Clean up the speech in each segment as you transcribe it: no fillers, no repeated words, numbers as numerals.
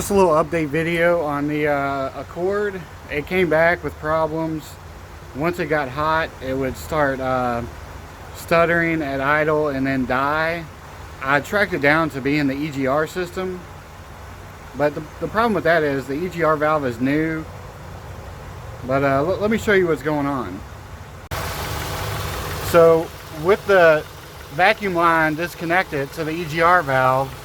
Just a little update video on the Accord. It came back with problems. Once it got hot, it would start stuttering at idle and then die. I tracked it down to be in the EGR system, but the problem with that is the EGR valve is new. But let me show you what's going on. So with the vacuum line disconnected to the EGR valve,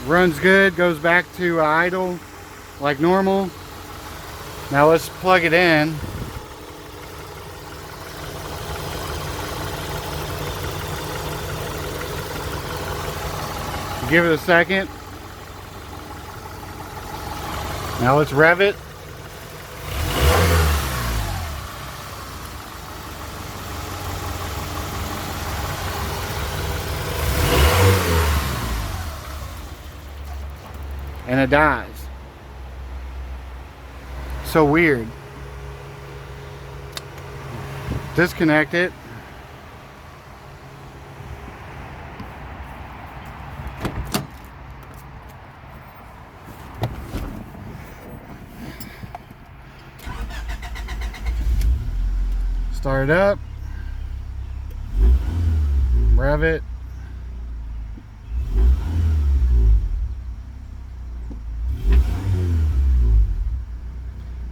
runs good, goes back to idle like normal. Now let's plug it in. Give it a second. Now let's rev it. And it dies. So weird. Disconnect it. Start it up. Rev it.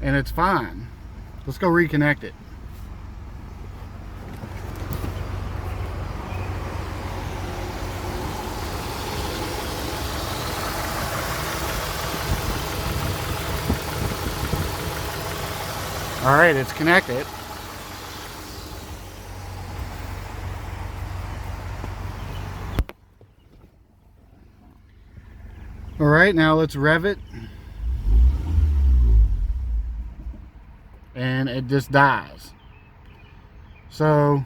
And it's fine. Let's go reconnect it. All right, it's connected. All right, now let's rev it. And it just dies. So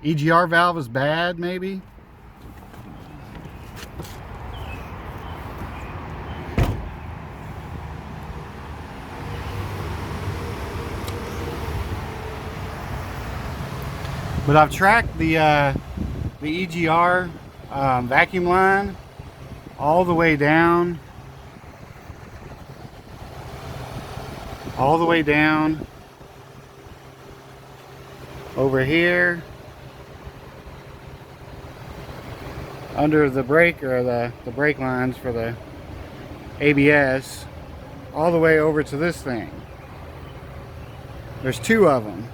EGR valve is bad, maybe. But I've tracked the EGR vacuum line all the way down. All the way down over here under the brake, or the brake lines for the ABS, all the way over to this thing. There's two of them.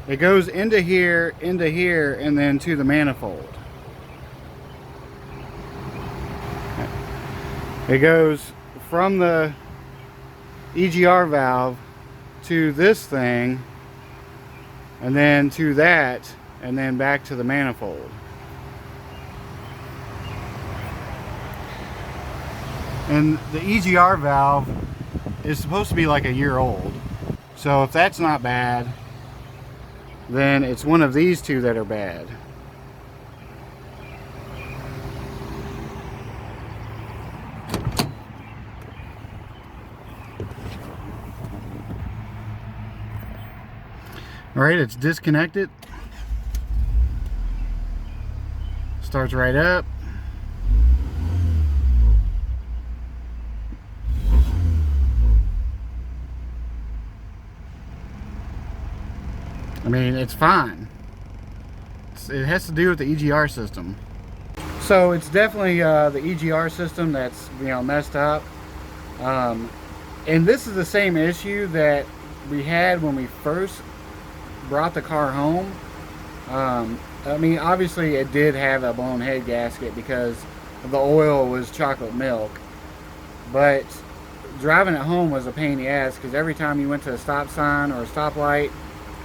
It goes into here, and then to the manifold. It goes from the EGR valve to this thing, and then to that, and then back to the manifold. And the EGR valve is supposed to be like a year old. So if that's not bad, then it's one of these two that are bad. All right, it's disconnected. Starts right up. I mean, it's fine. It has to do with the EGR system. So it's definitely the EGR system that's, messed up. And this is the same issue that we had when we first brought the car home. I mean, obviously it did have a blown head gasket because the oil was chocolate milk, but driving it home was a pain in the ass because every time you went to a stop sign or a stoplight,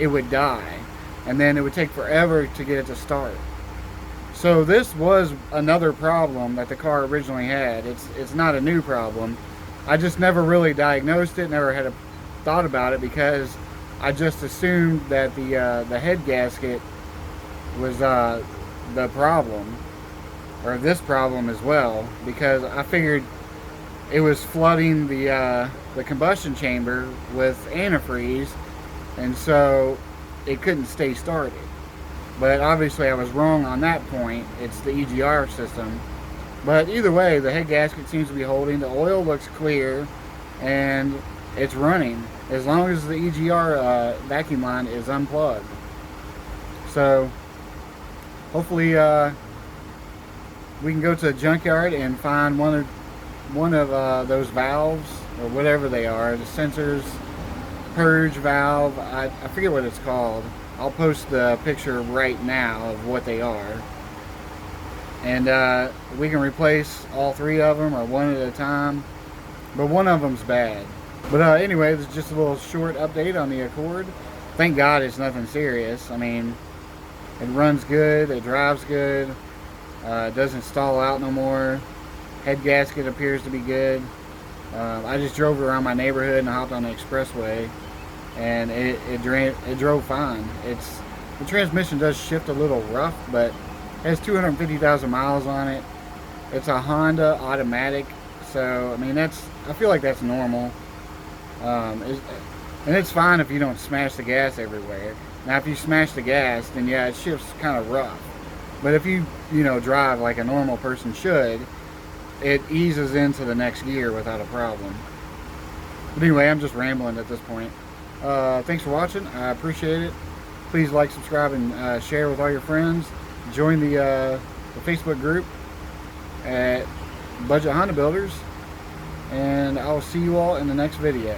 it would die, and then it would take forever to get it to start. So this was another problem that the car originally had. It's not a new problem. I just never really diagnosed it, never had a thought about it, because I just assumed that the head gasket was the problem, or this problem as well, because I figured it was flooding the combustion chamber with antifreeze, and so it couldn't stay started. But obviously I was wrong on that point. It's the EGR system. But either way, the head gasket seems to be holding. The oil looks clear, and it's running as long as the EGR vacuum line is unplugged. So hopefully we can go to a junkyard and find one of those valves, or whatever they are, the sensors, purge valve. I forget what it's called. I'll post the picture right now of what they are. And we can replace all 3 of them, or one at a time. But one of them's bad. But anyway, this is just a little short update on the Accord. Thank God it's nothing serious. I mean, it runs good, it drives good, it doesn't stall out no more. Head gasket appears to be good. I just drove around my neighborhood and hopped on the expressway, and it drove fine. The transmission does shift a little rough, but it has 250,000 miles on it. It's a Honda automatic, so I mean I feel like that's normal. And it's fine if you don't smash the gas everywhere. Now if you smash the gas, then yeah, it shifts kind of rough. But if you drive like a normal person should, it eases into the next gear without a problem. But anyway, I'm just rambling at this point. Thanks for watching. I appreciate it. Please like, subscribe, and share with all your friends. Join the Facebook group at Budget Honda Builders. And I'll see you all in the next video.